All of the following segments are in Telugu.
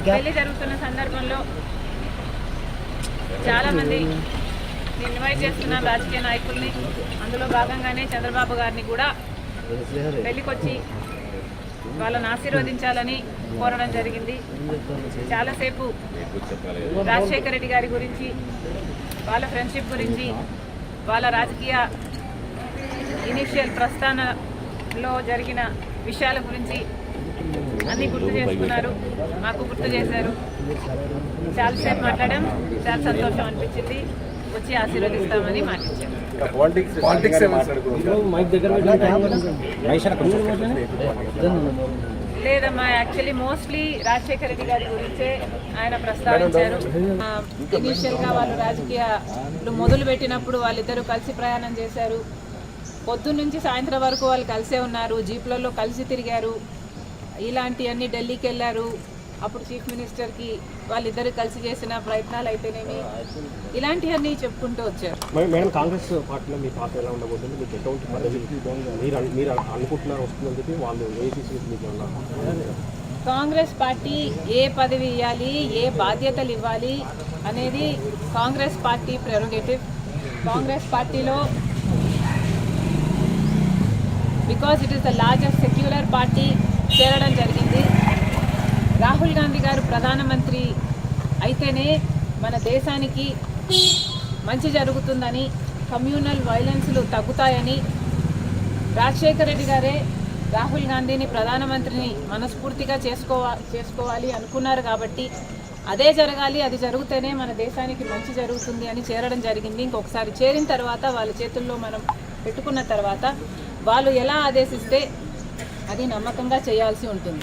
పెళ్లి జరుగుతున్న సందర్భంలో చాలామంది ఇన్వైట్ చేస్తున్న రాజకీయ నాయకుల్ని, అందులో భాగంగానే చంద్రబాబు గారిని కూడా పెళ్లికొచ్చి వాళ్ళని ఆశీర్వదించాలని కోరడం జరిగింది. చాలాసేపు రాజశేఖర రెడ్డి గారి గురించి, వాళ్ళ ఫ్రెండ్షిప్ గురించి, వాళ్ళ రాజకీయ ఇనిషియల్ ప్రస్థానంలో జరిగిన విషయాల గురించి అన్నీ గుర్తు చేసుకున్నారు, మాకు గుర్తు చేశారు. చాలాసేపు మాట్లాడాం, చాలా సంతోషం అనిపించింది. వచ్చి ఆశీర్వదిస్తామని మాటించారు. లేదమ్మా, యాక్చువల్లీ మోస్ట్లీ రాజశేఖర రెడ్డి గారి గురించే ఆయన ప్రస్తావించారు. ఇనీషియల్గా వాళ్ళు రాజకీయాలు మొదలు పెట్టినప్పుడు వాళ్ళిద్దరూ కలిసి ప్రయాణం చేశారు. పొద్దున్న నుంచి సాయంత్రం వరకు వాళ్ళు కలిసే ఉన్నారు, జీప్లలో కలిసి తిరిగారు. ఇలాంటివన్నీ ఢిల్లీకి వెళ్ళారు. అప్పుడు చీఫ్ మినిస్టర్కి వాళ్ళిద్దరు కలిసి చేసిన ప్రయత్నాలు అయితేనేమి, ఇలాంటివన్నీ చెప్పుకుంటూ వచ్చారు. మేడం, కాంగ్రెస్ పార్టీలో మీ పాత్ర ఎలా ఉండబోతుంది? మీకు ఎటువంటి పదవి మీరు అనుకుంటున్నారు వస్తుందని చెప్పి వాళ్ళు కాంగ్రెస్ పార్టీ ఏ పదవి ఇవ్వాలి, ఏ బాధ్యతలు ఇవ్వాలి అనేది కాంగ్రెస్ పార్టీ ప్రెరోగేటివ్. కాంగ్రెస్ పార్టీలో because it is the largest secular party చేరడం జరిగింది. రాహుల్ గాంధీ గారు ప్రధానమంత్రి అయితేనే మన దేశానికి మంచి జరుగుతుందని, కమ్యూనల్ వైలెన్స్లు తగ్గుతాయని, రాజశేఖర రెడ్డి గారే రాహుల్ గాంధీని ప్రధానమంత్రిని మనస్ఫూర్తిగా చేసుకోవాలి అనుకున్నారు. కాబట్టి అదే జరగాలి, అది జరిగితేనే మన దేశానికి మంచి జరుగుతుంది అని చేరడం జరిగింది. ఇంకొకసారి చేరిన తర్వాత వాళ్ళ చేతుల్లో మనం పెట్టుకున్న తర్వాత వాళ్ళు ఎలా ఆదేశిస్తే అది నమ్మకంగా చేయాల్సి ఉంటుంది.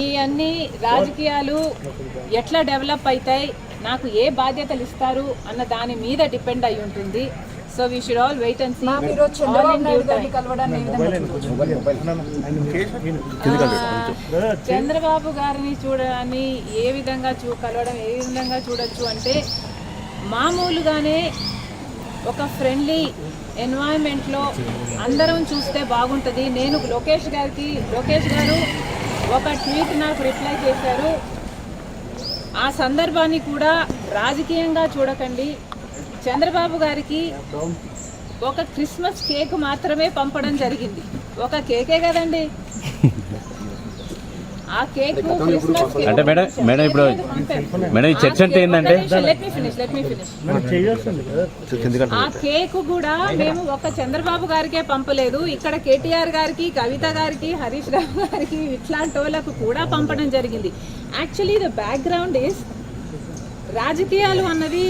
ఈ అన్ని రాజకీయాలు ఎట్లా డెవలప్ అవుతాయి, నాకు ఏ బాధ్యతలు ఇస్తారు అన్న దాని మీద డిపెండ్ అయి ఉంటుంది. So we should all wait and see. Chandrababu గారిని చూడని ఏ విధంగా కలవడం ఏ విధంగా చూడొచ్చు అంటే, మామూలుగానే ఒక ఫ్రెండ్లీ ఎన్వైరన్మెంట్లో అందరం చూస్తే బాగుంటుంది. నేను లోకేష్ గారు ఒక ట్వీట్ నాకు రిప్లై చేశారు. ఆ సందర్భాన్ని కూడా రాజకీయంగా చూడకండి. చంద్రబాబు గారికి ఒక క్రిస్మస్ కేక్ మాత్రమే పంపడం జరిగింది. ఒక కేకే కదండి, ఆ కేక్ క్రిస్మస్ కేక్. అంటే మేడం ఇప్పుడు ఈ చర్చ అంటే ఏంటంటే, ఆ కేక్ కూడా మేము ఒక చంద్రబాబు గారికే పంపలేదు. ఇక్కడ కేటీఆర్ గారికి, కవిత గారికి, హరీష్ రావు గారికి, ఇట్లాంటి వాళ్ళకు కూడా పంపడం జరిగింది. యాక్చువల్లీ ద బ్యాక్గ్రౌండ్ ఈస్, రాజకీయాలు అన్నది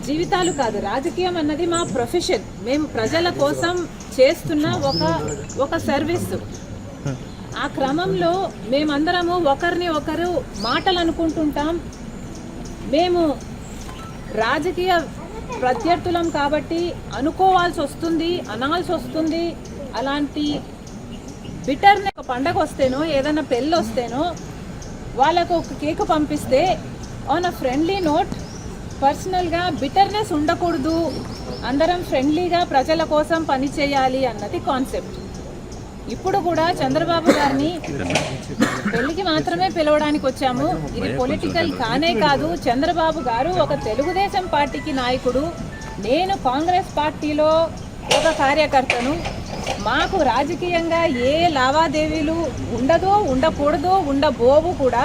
జీవితాలు కాదు, రాజకీయం అన్నది మా ప్రొఫెషన్. మేము ప్రజల కోసం చేస్తున్న ఒక సర్వీస్. ఆ క్రమంలో మేమందరము ఒకరిని ఒకరు మాటలు అనుకుంటుంటాం. మేము రాజకీయ ప్రత్యర్థులం కాబట్టి అనుకోవాల్సి వస్తుంది, అనాల్సి వస్తుంది. అలాంటి బిటర్ని ఒక పండగ వస్తేనో, ఏదైనా పెళ్ళి వస్తేనో వాళ్ళకు ఒక కేక్ పంపిస్తే ఆన్ అ ఫ్రెండ్లీ నోట్, పర్సనల్గా బిటర్నెస్ ఉండకూడదు, అందరం ఫ్రెండ్లీగా ప్రజల కోసం పనిచేయాలి అన్నది కాన్సెప్ట్. ఇప్పుడు కూడా చంద్రబాబు గారిని పెళ్లికి మాత్రమే పిలవడానికి వచ్చాము. ఇది పొలిటికల్ కానే కాదు. చంద్రబాబు గారు ఒక తెలుగుదేశం పార్టీకి నాయకుడు, నేను కాంగ్రెస్ పార్టీలో ఒక కార్యకర్తను. మాకు రాజకీయంగా ఏ లావాదేవీలు ఉండదో, ఉండకూడదో, ఉండబోవు కూడా.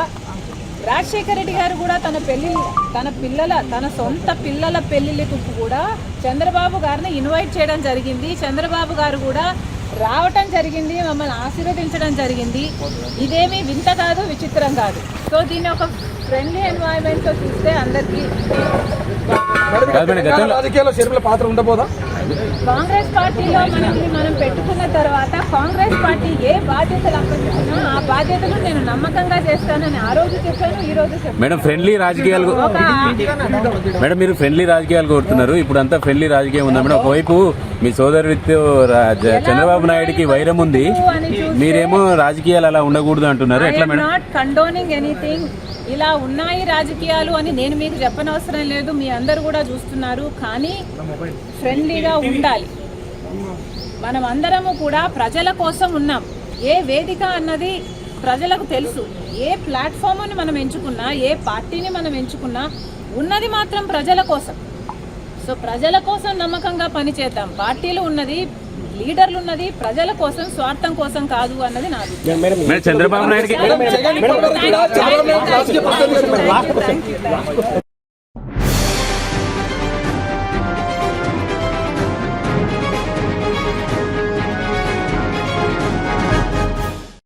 రాజశేఖర రెడ్డి గారు కూడా తన సొంత పిల్లల పెళ్లిళ్ళకు కూడా చంద్రబాబు గారిని ఇన్వైట్ చేయడం జరిగింది. చంద్రబాబు గారు కూడా రావటం జరిగింది, మమ్మల్ని ఆశీర్వదించడం జరిగింది. ఇదేమీ వింత కాదు, విచిత్రం కాదు. సో దీన్ని ఒక ఫ్రెండ్లీ ఎన్వైరన్మెంట్ లో చూస్తే అందరికీ కాంగ్రెస్ పార్టీలో మనం పెట్టుకున్న తర్వాత కాంగ్రెస్ పార్టీ ఏ బాధ్యతలు అప్పచెప్పినా ఆ బాధ్యతలు నేను నమ్మకంగా చేస్తానని ఆ రోజు చెప్పాను, ఈ రోజు చెప్పాను. మేడం, ఫ్రెండ్లీ రాజకీయాలు మేడం, మీరు ఫ్రెండ్లీ రాజకీయాలు కోరుతున్నారు. ఇప్పుడు అంతా ఫ్రెండ్లీ రాజకీయం ఉందా మేడం? ఒకవైపు మీ సోదరుడితో చంద్రబాబు నాయుడికి వైరం ఉంది, మీరేమో రాజకీయాలు అలా ఉండకూడదు అంటున్నారు. ఎట్లా మేడం? Not condoning anything. ఇలా ఉన్నాయి రాజకీయాలు అని నేను మీకు చెప్పనవసరం లేదు, మీ అందరూ కూడా చూస్తున్నారు. కానీ ఫ్రెండ్లీగా ఉండాలి. మనం అందరము కూడా ప్రజల కోసం ఉన్నాం. ఏ వేదిక అన్నది ప్రజలకు తెలుసు. ఏ ప్లాట్ఫామ్ని మనం ఎంచుకున్నా, ఏ పార్టీని మనం ఎంచుకున్నా ఉన్నది మాత్రం ప్రజల కోసం. సో ప్రజల కోసం నమ్మకంగా పనిచేద్దాం. పార్టీలు ఉన్నది, లీడర్లు ఉన్నది ప్రజల కోసం, స్వార్థం కోసం కాదు అన్నది నా అభిప్రాయం. చంద్రబాబు నాయుడు